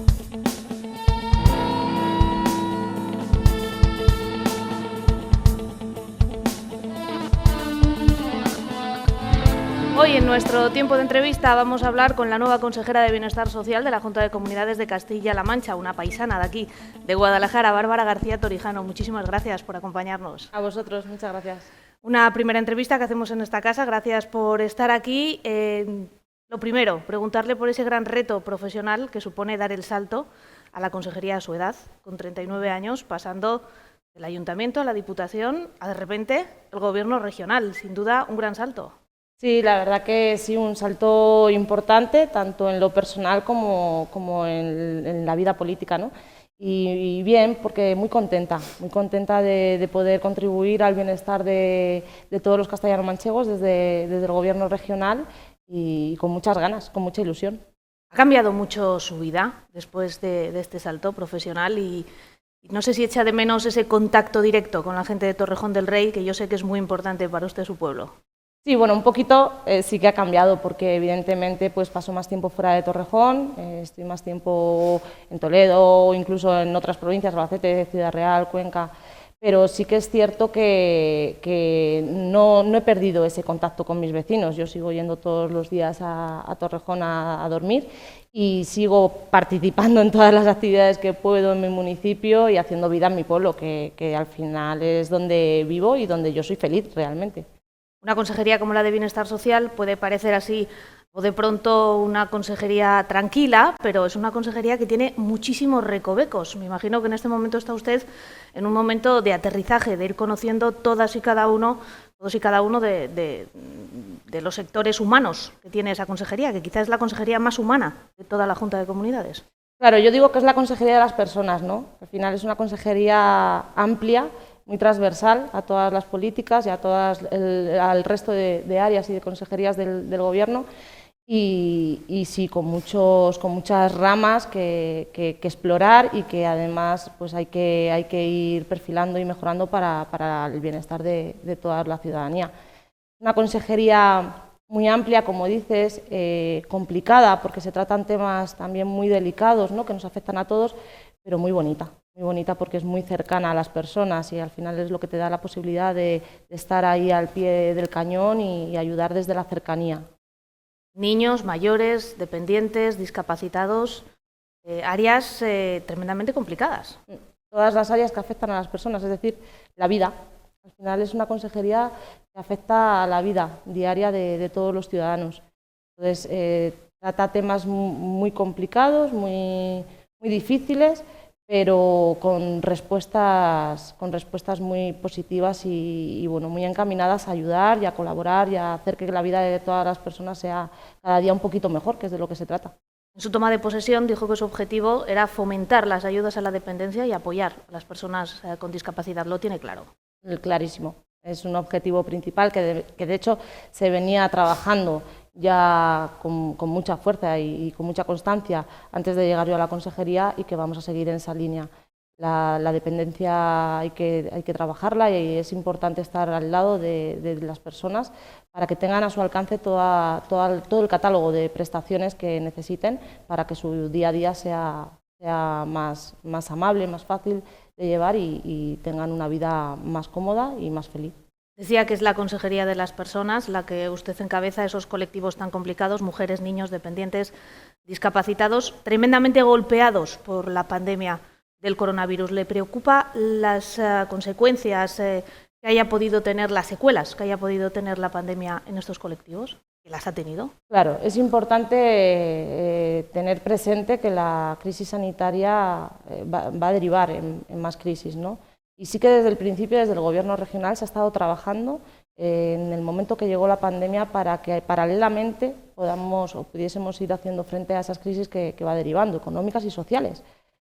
Hoy en nuestro tiempo de entrevista vamos a hablar con la nueva consejera de Bienestar Social de la Junta de Comunidades de Castilla-La Mancha, una paisana de aquí, de Guadalajara, Bárbara García Torijano. Muchísimas gracias por acompañarnos. A vosotros, muchas gracias. Una primera entrevista que hacemos en esta casa, gracias por estar aquí. Lo primero, preguntarle por ese gran reto profesional que supone dar el salto a la consejería a su edad, con 39 años, pasando del ayuntamiento a la diputación a de repente el gobierno regional. Sin duda, un gran salto. Sí, la verdad que sí, un salto importante, tanto en lo personal como en la vida política, ¿no? Y bien, porque muy contenta de poder contribuir al bienestar de todos los castellano-manchegos desde el gobierno regional y con muchas ganas, con mucha ilusión. Ha cambiado mucho su vida después de este salto profesional y no sé si echa de menos ese contacto directo con la gente de Torrejón del Rey, que yo sé que es muy importante para usted, su pueblo. Sí, bueno, un poquito sí que ha cambiado porque evidentemente pues paso más tiempo fuera de Torrejón, estoy más tiempo en Toledo o incluso en otras provincias, Albacete, Ciudad Real, Cuenca, pero sí que es cierto que no he perdido ese contacto con mis vecinos. Yo sigo yendo todos los días a Torrejón a dormir y sigo participando en todas las actividades que puedo en mi municipio y haciendo vida en mi pueblo, que al final es donde vivo y donde yo soy feliz realmente. Una consejería como la de Bienestar Social puede parecer así, o de pronto una consejería tranquila, pero es una consejería que tiene muchísimos recovecos. Me imagino que en este momento está usted en un momento de aterrizaje, de ir conociendo todos y cada uno de los sectores humanos que tiene esa consejería, que quizás es la consejería más humana de toda la Junta de Comunidades. Claro, yo digo que es la consejería de las personas, ¿no? Al final es una consejería amplia, muy transversal a todas las políticas y al resto de áreas y de consejerías del Gobierno y sí, con muchas ramas que explorar y que además pues hay que ir perfilando y mejorando para el bienestar de toda la ciudadanía. Una consejería muy amplia, como dices, complicada porque se tratan temas también muy delicados, ¿no?, que nos afectan a todos, pero muy bonita porque es muy cercana a las personas y al final es lo que te da la posibilidad de estar ahí al pie del cañón y ayudar desde la cercanía. Niños, mayores, dependientes, discapacitados, áreas tremendamente complicadas. Todas las áreas que afectan a las personas, es decir, la vida. Al final es una consejería que afecta a la vida diaria de todos los ciudadanos. Entonces, trata temas muy complicados, muy difíciles, pero con respuestas muy positivas y bueno, muy encaminadas a ayudar y a colaborar y a hacer que la vida de todas las personas sea cada día un poquito mejor, que es de lo que se trata. En su toma de posesión dijo que su objetivo era fomentar las ayudas a la dependencia y apoyar a las personas con discapacidad. ¿Lo tiene claro? Clarísimo. Es un objetivo principal que de hecho se venía trabajando ya con mucha fuerza y con mucha constancia antes de llegar yo a la consejería y que vamos a seguir en esa línea. La dependencia hay que trabajarla y es importante estar al lado de las personas para que tengan a su alcance todo el catálogo de prestaciones que necesiten para que su día a día sea más amable, más fácil de llevar y tengan una vida más cómoda y más feliz. Decía que es la consejería de las personas la que usted encabeza esos colectivos tan complicados, mujeres, niños, dependientes, discapacitados, tremendamente golpeados por la pandemia del coronavirus. ¿Le preocupa las consecuencias que haya podido tener, las secuelas que haya podido tener la pandemia en estos colectivos? ¿Que las ha tenido? Claro, es importante tener presente que la crisis sanitaria va a derivar en más crisis, ¿no? Y sí que desde el principio, desde el Gobierno regional, se ha estado trabajando en el momento que llegó la pandemia para que paralelamente pudiésemos ir haciendo frente a esas crisis que va derivando, económicas y sociales.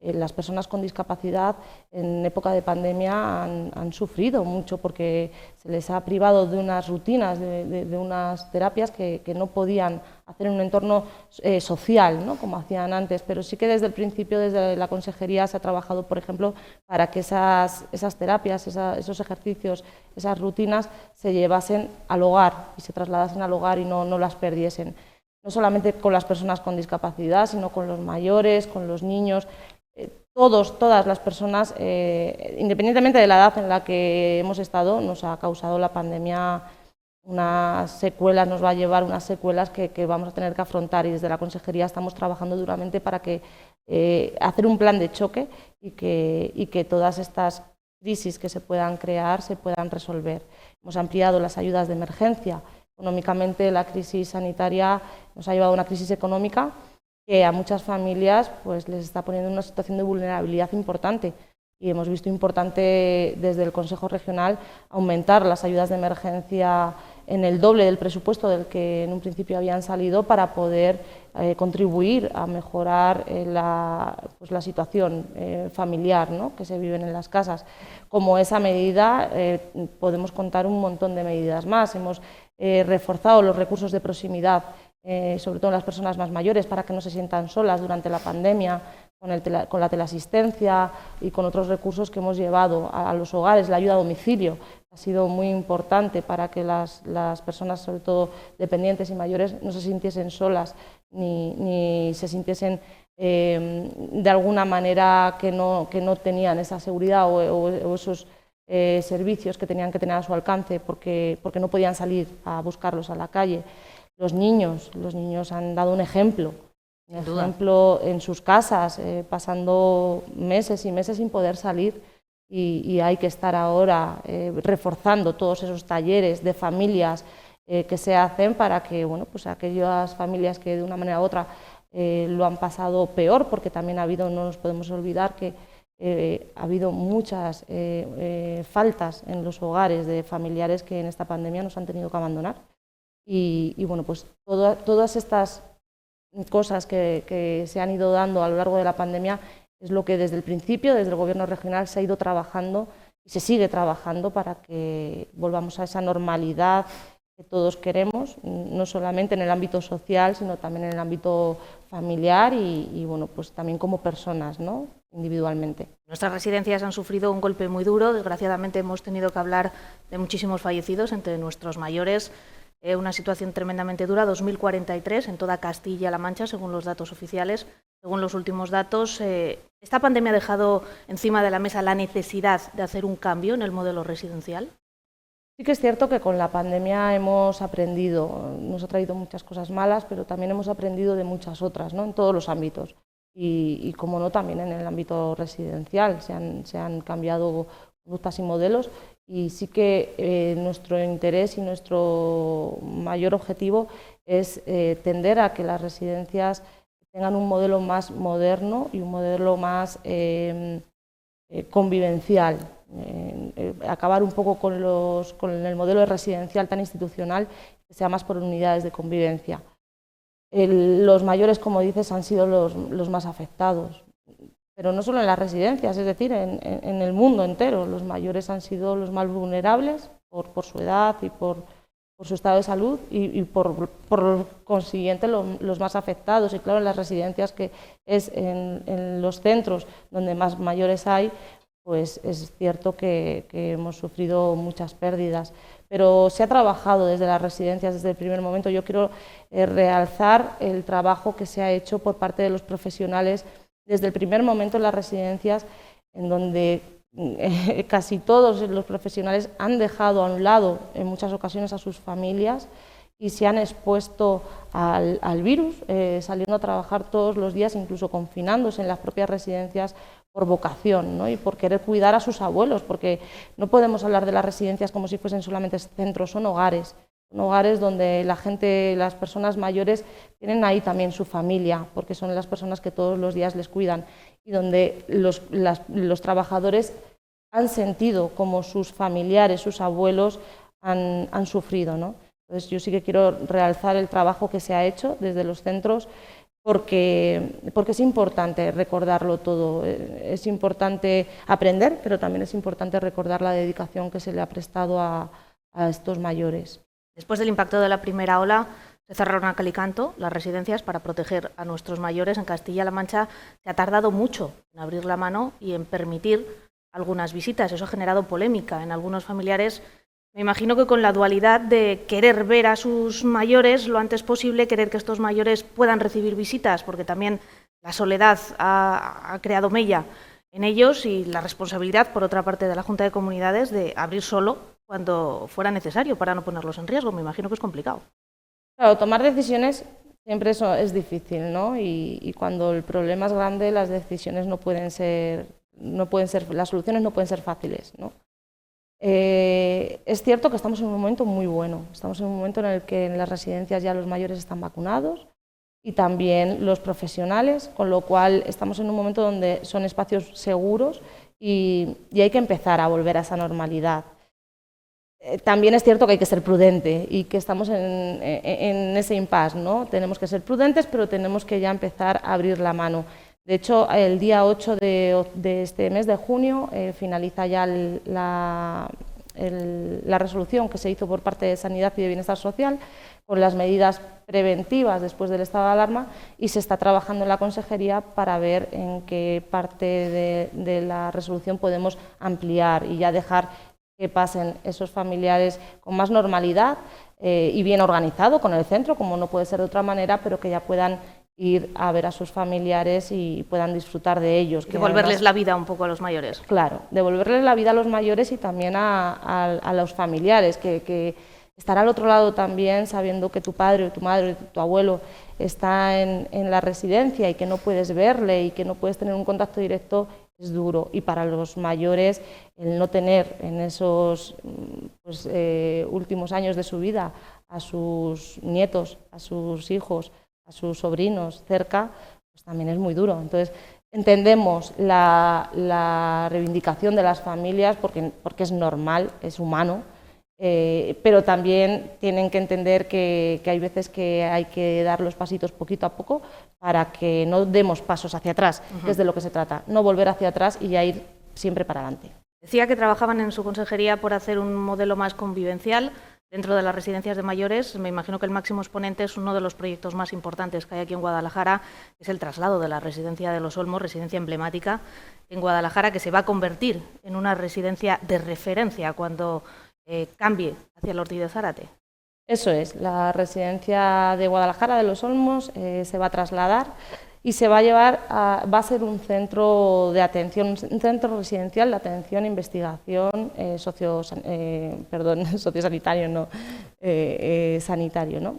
Las personas con discapacidad en época de pandemia han sufrido mucho porque se les ha privado de unas rutinas, de unas terapias que no podían hacer en un entorno social, ¿no?, como hacían antes, pero sí que desde el principio, desde la consejería, se ha trabajado, por ejemplo, para que esas terapias, esos ejercicios, esas rutinas se llevasen al hogar y se trasladasen al hogar y no las perdiesen. no solamente con las personas con discapacidad, sino con los mayores, con los niños. Todas las personas, independientemente de la edad en la que hemos estado, nos ha causado la pandemia unas secuelas, nos va a llevar unas secuelas que vamos a tener que afrontar, y desde la Consejería estamos trabajando duramente para hacer un plan de choque y que todas estas crisis que se puedan crear se puedan resolver. Hemos ampliado las ayudas de emergencia. Económicamente, la crisis sanitaria nos ha llevado a una crisis económica que a muchas familias pues, les está poniendo en una situación de vulnerabilidad importante, y hemos visto importante desde el Consejo Regional aumentar las ayudas de emergencia en el doble del presupuesto del que en un principio habían salido, para poder contribuir a mejorar la situación familiar, ¿no?, que se viven en las casas. Como esa medida podemos contar un montón de medidas más. Hemos reforzado los recursos de proximidad, sobre todo en las personas más mayores, para que no se sientan solas durante la pandemia, con la teleasistencia y con otros recursos que hemos llevado a los hogares. La ayuda a domicilio ha sido muy importante para que las personas, sobre todo dependientes y mayores, no se sintiesen solas ni se sintiesen de alguna manera que no tenían esa seguridad o esos servicios que tenían que tener a su alcance porque no podían salir a buscarlos a la calle. Los niños han dado un ejemplo en sus casas, pasando meses y meses sin poder salir, y hay que estar ahora reforzando todos esos talleres de familias que se hacen para que, bueno, pues aquellas familias que de una manera u otra lo han pasado peor, porque también ha habido, no nos podemos olvidar que ha habido muchas faltas en los hogares de familiares que en esta pandemia nos han tenido que abandonar. Y bueno, pues todas estas cosas que se han ido dando a lo largo de la pandemia es lo que desde el principio, desde el Gobierno regional, se ha ido trabajando y se sigue trabajando para que volvamos a esa normalidad que todos queremos, no solamente en el ámbito social, sino también en el ámbito familiar y bueno, pues también como personas, ¿no?, individualmente. Nuestras residencias han sufrido un golpe muy duro. Desgraciadamente hemos tenido que hablar de muchísimos fallecidos entre nuestros mayores. Una situación tremendamente dura, 2043 en toda Castilla-La Mancha, según los datos oficiales. Según los últimos datos, ¿esta pandemia ha dejado encima de la mesa la necesidad de hacer un cambio en el modelo residencial? Sí que es cierto que con la pandemia hemos aprendido, nos ha traído muchas cosas malas, pero también hemos aprendido de muchas otras, ¿no?, en todos los ámbitos. Y como no, también en el ámbito residencial se han cambiado conductas y modelos, y sí que nuestro interés y nuestro mayor objetivo es tender a que las residencias tengan un modelo más moderno y un modelo más convivencial, acabar un poco con el modelo residencial tan institucional, que sea más por unidades de convivencia. Los mayores, como dices, han sido los más afectados, pero no solo en las residencias, es decir, en el mundo entero. Los mayores han sido los más vulnerables por su edad y por su estado de salud, y por consiguiente los más afectados. Y claro, en las residencias, que es en los centros donde más mayores hay, pues es cierto que hemos sufrido muchas pérdidas. Pero se ha trabajado desde las residencias desde el primer momento. Yo quiero realzar el trabajo que se ha hecho por parte de los profesionales desde el primer momento en las residencias, en donde casi todos los profesionales han dejado a un lado en muchas ocasiones a sus familias y se han expuesto al virus, saliendo a trabajar todos los días, incluso confinándose en las propias residencias por vocación, ¿no?, y por querer cuidar a sus abuelos, porque no podemos hablar de las residencias como si fuesen solamente centros, son hogares donde la gente, las personas mayores, tienen ahí también su familia, porque son las personas que todos los días les cuidan, y donde los trabajadores han sentido como sus familiares, sus abuelos han sufrido, ¿no? Entonces yo sí que quiero realzar el trabajo que se ha hecho desde los centros, porque es importante recordarlo todo, es importante aprender, pero también es importante recordar la dedicación que se le ha prestado a estos mayores. Después del impacto de la primera ola, se cerraron a cal y canto las residencias para proteger a nuestros mayores. En Castilla-La Mancha se ha tardado mucho en abrir la mano y en permitir algunas visitas. Eso ha generado polémica en algunos familiares Me imagino que con la dualidad de querer ver a sus mayores lo antes posible, querer que estos mayores puedan recibir visitas, porque también la soledad ha creado mella en ellos, y la responsabilidad, por otra parte, de la Junta de Comunidades de abrir solo cuando fuera necesario para no ponerlos en riesgo. Me imagino que es complicado. Claro, tomar decisiones siempre eso es difícil, ¿no? Y cuando el problema es grande, las decisiones las soluciones no pueden ser fáciles, ¿no? Es cierto que estamos en un momento muy bueno, estamos en un momento en el que en las residencias ya los mayores están vacunados y también los profesionales, con lo cual estamos en un momento donde son espacios seguros y hay que empezar a volver a esa normalidad. También es cierto que hay que ser prudente y que estamos en ese impasse, ¿no? Tenemos que ser prudentes, pero tenemos que ya empezar a abrir la mano. De hecho, el día 8 de este mes de junio finaliza ya la resolución que se hizo por parte de Sanidad y de Bienestar Social con las medidas preventivas después del estado de alarma, y se está trabajando en la Consejería para ver en qué parte de la resolución podemos ampliar y ya dejar que pasen esos familiares con más normalidad y bien organizado con el centro, como no puede ser de otra manera, pero que ya puedan ir a ver a sus familiares y puedan disfrutar de ellos. Devolverles la vida un poco a los mayores. Claro, devolverles la vida a los mayores y también a los familiares, que estar al otro lado también sabiendo que tu padre o tu madre o tu abuelo está en la residencia y que no puedes verle y que no puedes tener un contacto directo es duro. Y para los mayores el no tener en esos últimos años de su vida a sus nietos, a sus hijos, a sus sobrinos cerca, pues también es muy duro. Entonces, entendemos la reivindicación de las familias porque es normal, es humano, pero también tienen que entender que hay veces que hay que dar los pasitos poquito a poco para que no demos pasos hacia atrás, que es de lo que se trata, no volver hacia atrás y ya ir siempre para adelante. Decía que trabajaban en su consejería por hacer un modelo más convivencial dentro de las residencias de mayores. Me imagino que el máximo exponente es uno de los proyectos más importantes que hay aquí en Guadalajara, es el traslado de la residencia de Los Olmos, residencia emblemática en Guadalajara, que se va a convertir en una residencia de referencia cuando cambie hacia el Ortiz de Zárate. Eso es, la residencia de Guadalajara de Los Olmos se va a trasladar y se va a llevar va a ser un centro de atención, un centro residencial de atención e investigación sociosanitario, no, sanitario, ¿no?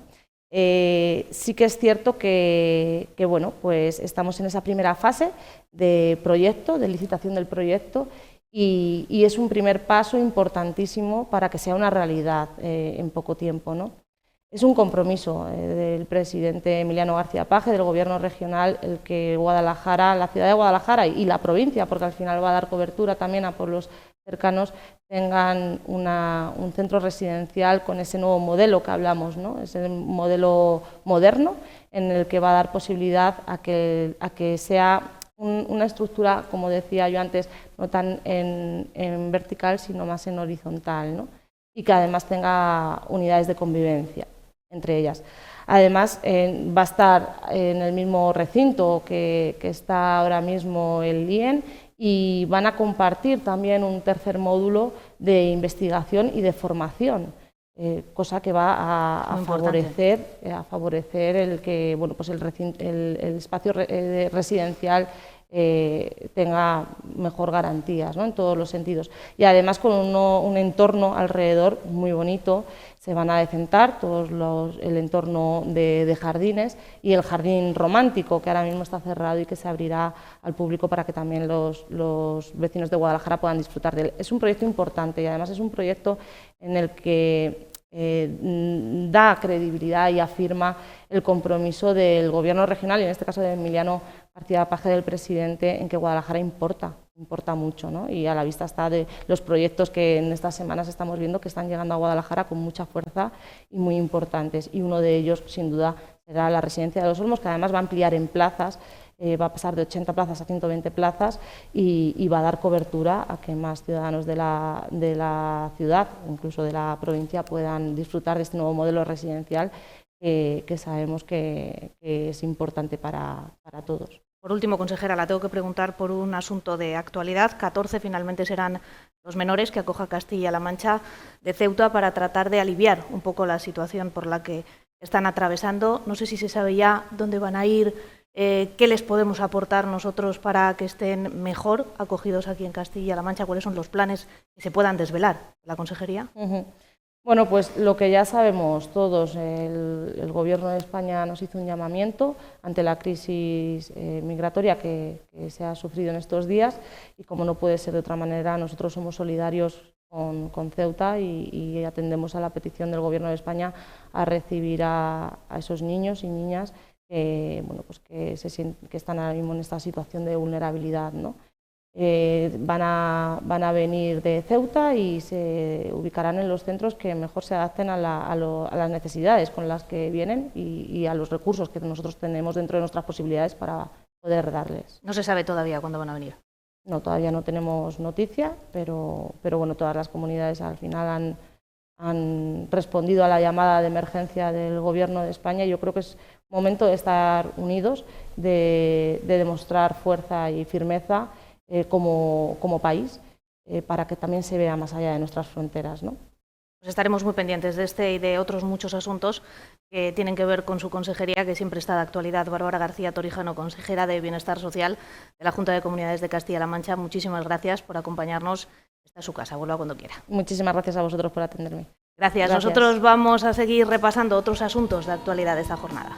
Sí que es cierto que bueno, pues estamos en esa primera fase de proyecto, de licitación del proyecto, y es un primer paso importantísimo para que sea una realidad en poco tiempo, ¿no? Es un compromiso del presidente Emiliano García Paje, del Gobierno regional, el que Guadalajara, la ciudad de Guadalajara y la provincia, porque al final va a dar cobertura también a pueblos cercanos, tengan un centro residencial con ese nuevo modelo que hablamos, ¿no? Ese modelo moderno en el que va a dar posibilidad a que sea una estructura, como decía yo antes, no tan en vertical, sino más en horizontal, ¿no? Y que además tenga unidades de convivencia entre ellas. Además, va a estar en el mismo recinto que está ahora mismo el IEN, y van a compartir también un tercer módulo de investigación y de formación, cosa que va a favorecer el que pues el espacio residencial tenga mejor garantías, ¿no? En todos los sentidos. Y además con un entorno alrededor muy bonito. Se van a decentar el entorno de jardines y el jardín romántico, que ahora mismo está cerrado y que se abrirá al público para que también los vecinos de Guadalajara puedan disfrutar de él. Es un proyecto importante y además es un proyecto en el que da credibilidad y afirma el compromiso del Gobierno regional, y en este caso de Emiliano García Paje, del presidente, en que Guadalajara importa mucho, ¿no? Y a la vista está de los proyectos que en estas semanas estamos viendo que están llegando a Guadalajara con mucha fuerza y muy importantes, y uno de ellos sin duda será la residencia de Los Olmos, que además va a ampliar en plazas, va a pasar de 80 plazas a 120 plazas y va a dar cobertura a que más ciudadanos de la ciudad, incluso de la provincia, puedan disfrutar de este nuevo modelo residencial que sabemos que es importante para todos. Por último, consejera, la tengo que preguntar por un asunto de actualidad. 14 finalmente serán los menores que acoja Castilla-La Mancha de Ceuta para tratar de aliviar un poco la situación por la que están atravesando. No sé si se sabe ya dónde van a ir, qué les podemos aportar nosotros para que estén mejor acogidos aquí en Castilla-La Mancha, cuáles son los planes que se puedan desvelar de la consejería. Bueno, pues lo que ya sabemos todos, el Gobierno de España nos hizo un llamamiento ante la crisis migratoria que se ha sufrido en estos días y, como no puede ser de otra manera, nosotros somos solidarios con Ceuta y atendemos a la petición del Gobierno de España a recibir a esos niños y niñas bueno, pues que están ahora mismo en esta situación de vulnerabilidad, ¿no? Van a venir de Ceuta y se ubicarán en los centros que mejor se adapten a las necesidades con las que vienen y a los recursos que nosotros tenemos dentro de nuestras posibilidades para poder darles. No se sabe todavía cuándo van a venir. No, todavía no tenemos noticia, pero bueno, todas las comunidades al final han respondido a la llamada de emergencia del Gobierno de España y yo creo que es momento de estar unidos, de demostrar fuerza y firmeza como país, para que también se vea más allá de nuestras fronteras, ¿no? Pues estaremos muy pendientes de este y de otros muchos asuntos que tienen que ver con su consejería, que siempre está de actualidad. Bárbara García Torijano, consejera de Bienestar Social de la Junta de Comunidades de Castilla-La Mancha, muchísimas gracias por acompañarnos. Esta es su casa, vuelva cuando quiera. Muchísimas gracias a vosotros por atenderme. Gracias. Nosotros vamos a seguir repasando otros asuntos de actualidad de esta jornada.